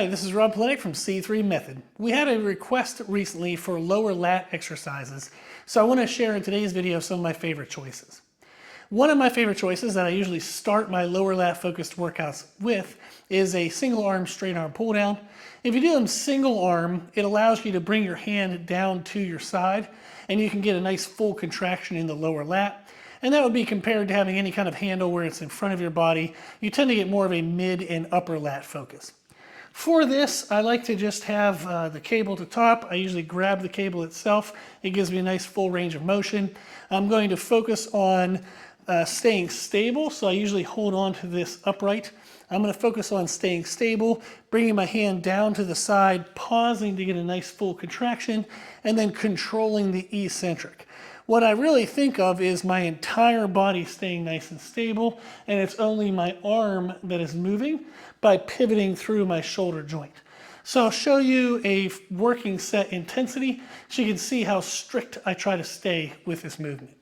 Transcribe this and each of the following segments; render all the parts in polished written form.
Hi, this is Polenik from C3 Method. We had a request recently for lower lat exercises, so I want to share in today's video some of my favorite choices. One of my favorite choices that I usually start my lower lat focused workouts with is a single arm straight arm pull down. If you do them single arm, it allows you to bring your hand down to your side and you can get a nice full contraction in the lower lat. And that would be compared to having any kind of handle where it's in front of your body. You tend to get more of a mid and upper lat focus. For this, I like to just have the cable to top. I usually grab the cable itself. It gives me a nice full range of motion. I'm going to focus on staying stable, so I usually hold on to this upright. I'm going to focus on staying stable, bringing my hand down to the side, pausing to get a nice full contraction, and then controlling the eccentric. What I really think of is my entire body staying nice and stable, and it's only my arm that is moving by pivoting through my shoulder joint. So I'll show you a working set intensity so you can see how strict I try to stay with this movement.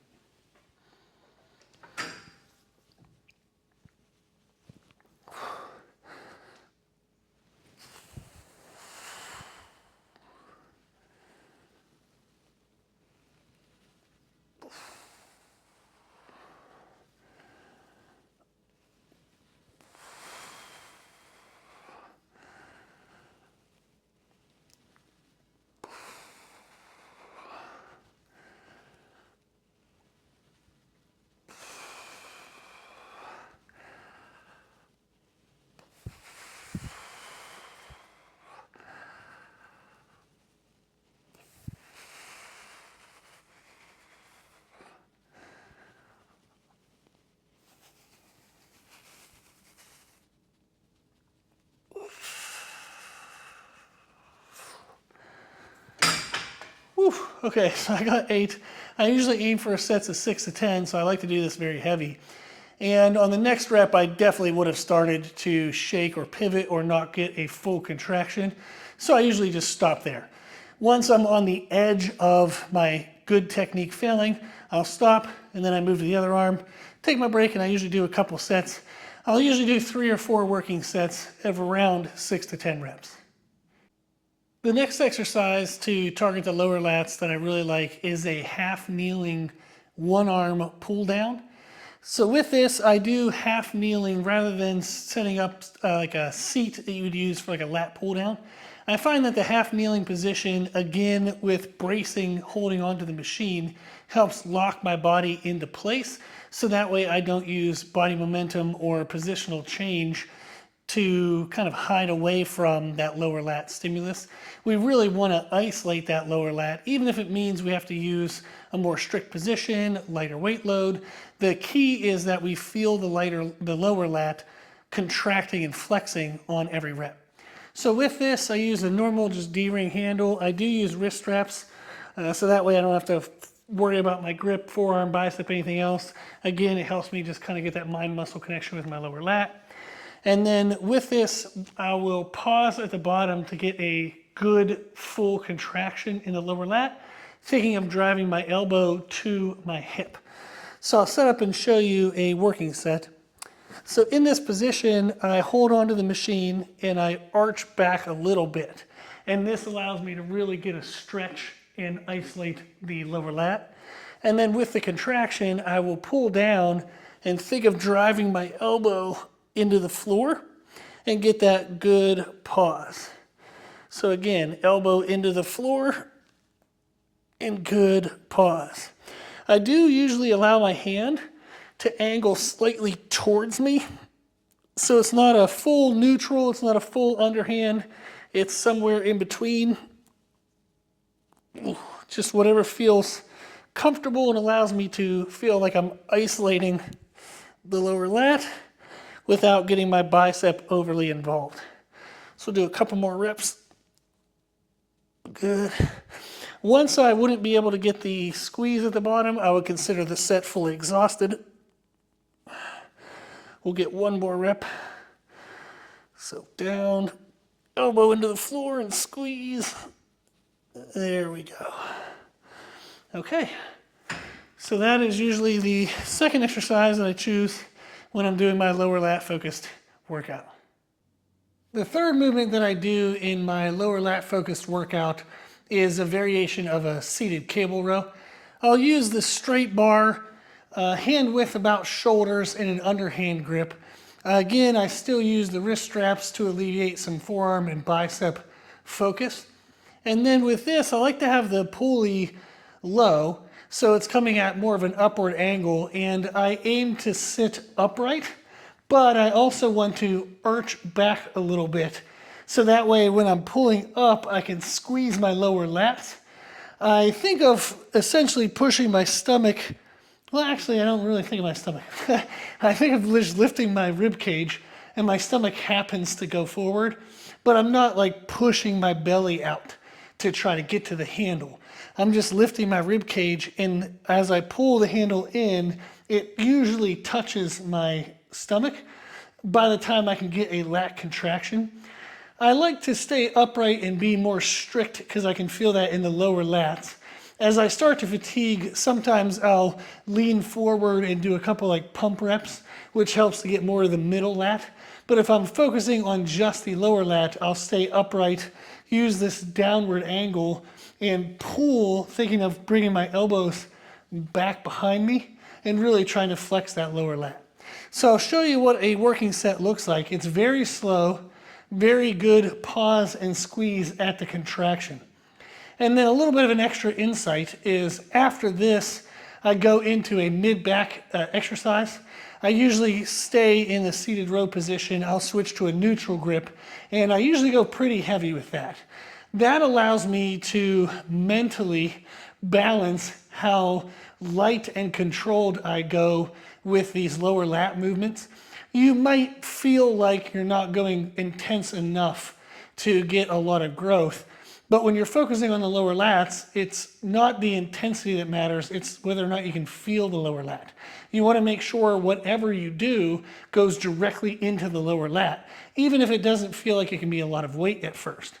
Whew. Okay, so I got 8. I usually aim for sets of 6 to 10, so I like to do this very heavy. And on the next rep, I definitely would have started to shake or pivot or not get a full contraction. So I usually just stop there. Once I'm on the edge of my good technique failing, I'll stop and then I move to the other arm, take my break, and I usually do a couple sets. I'll usually do 3 or 4 working sets of around 6 to 10 reps. The next exercise to target the lower lats that I really like is a half kneeling one arm pull down. So with this, I do half kneeling rather than setting up like a seat that you would use for like a lat pull down. I find that the half kneeling position, again with bracing, holding onto the machine, helps lock my body into place. So that way I don't use body momentum or positional change to kind of hide away from that lower lat stimulus. We really want to isolate that lower lat, even if it means we have to use a more strict position, lighter weight load. The key is that we feel the lower lat contracting and flexing on every rep. So with this, I use a normal just D-ring handle. I do use wrist straps, so that way I don't have to worry about my grip, forearm, bicep, anything else. Again, it helps me just kind of get that mind muscle connection with my lower lat. And then with this, I will pause at the bottom to get a good full contraction in the lower lat, thinking of driving my elbow to my hip. So I'll set up and show you a working set. So in this position, I hold onto the machine and I arch back a little bit. And this allows me to really get a stretch and isolate the lower lat. And then with the contraction, I will pull down and think of driving my elbow into the floor and get that good pause. So again, elbow into the floor and good pause. I do usually allow my hand to angle slightly towards me. So it's not a full neutral, it's not a full underhand, it's somewhere in between. Just whatever feels comfortable and allows me to feel like I'm isolating the lower lat without getting my bicep overly involved. So we'll do a couple more reps. Good. Once I wouldn't be able to get the squeeze at the bottom, I would consider the set fully exhausted. We'll get one more rep. So down, elbow into the floor and squeeze. There we go. Okay. So that is usually the second exercise that I choose when I'm doing my lower lat focused workout. The third movement that I do in my lower lat focused workout is a variation of a seated cable row. I'll use the straight bar, hand width about shoulders, and an underhand grip. Again, I still use the wrist straps to alleviate some forearm and bicep focus. And then with this, I like to have the pulley low, so it's coming at more of an upward angle, and I aim to sit upright, but I also want to arch back a little bit. So that way when I'm pulling up, I can squeeze my lower lats. I think of essentially pushing my stomach. Well, actually, I don't really think of my stomach. I think of just lifting my rib cage, and my stomach happens to go forward, but I'm not like pushing my belly out to try to get to the handle. I'm just lifting my rib cage, and as I pull the handle in, it usually touches my stomach by the time I can get a lat contraction. I like to stay upright and be more strict because I can feel that in the lower lats. As I start to fatigue, sometimes I'll lean forward and do a couple like pump reps, which helps to get more of the middle lat. But if I'm focusing on just the lower lat, I'll stay upright, use this downward angle, and pull, thinking of bringing my elbows back behind me and really trying to flex that lower lat. So I'll show you what a working set looks like. It's very slow, very good pause and squeeze at the contraction. And then a little bit of an extra insight is after this, I go into a mid-back exercise. I usually stay in the seated row position. I'll switch to a neutral grip, and I usually go pretty heavy with that. That allows me to mentally balance how light and controlled I go with these lower lat movements. You might feel like you're not going intense enough to get a lot of growth, but when you're focusing on the lower lats, it's not the intensity that matters, it's whether or not you can feel the lower lat. You want to make sure whatever you do goes directly into the lower lat, even if it doesn't feel like it can be a lot of weight at first.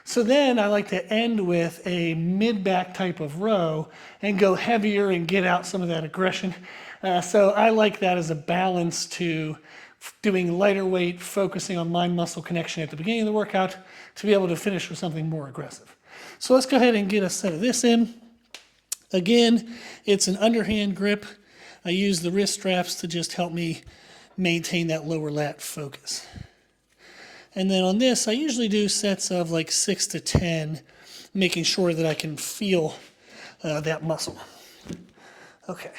So then I like to end with a mid-back type of row and go heavier and get out some of that aggression. So I like that as a balance to doing lighter weight, focusing on mind-muscle connection at the beginning of the workout to be able to finish with something more aggressive. So let's go ahead and get a set of this in. Again, it's an underhand grip. I use the wrist straps to just help me maintain that lower lat focus. And then on this, I usually do sets of like 6 to 10, making sure that I can feel that muscle. Okay.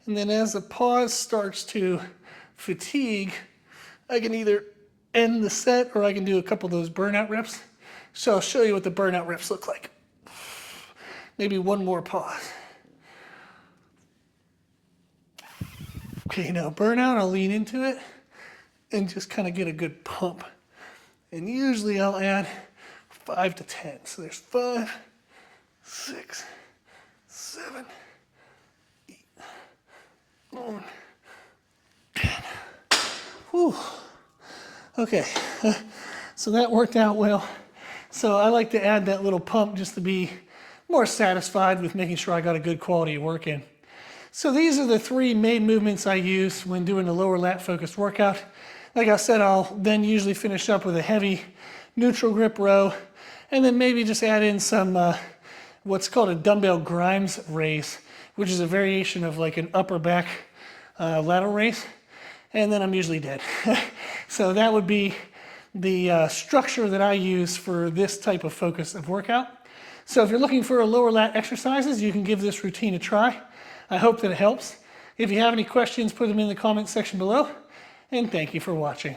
And then as the pause starts to fatigue, I can either end the set or I can do a couple of those burnout reps. So I'll show you what the burnout reps look like. Maybe one more pause. Okay, now burnout, I'll lean into it and just kind of get a good pump. And usually I'll add 5 to 10. So there's 5, 6, 7, 8, 9, 10. Whew. Okay, so that worked out well. So I like to add that little pump just to be more satisfied with making sure I got a good quality of work in. So these are the 3 main movements I use when doing a lower lat focused workout. Like I said, I'll then usually finish up with a heavy neutral grip row, and then maybe just add in some what's called a dumbbell Grimes raise, which is a variation of like an upper back lateral raise, and then I'm usually dead. So that would be the structure that I use for this type of focus of workout. So if you're looking for a lower lat exercises, you can give this routine a try. I hope that it helps. If you have any questions, put them in the comment section below, and thank you for watching.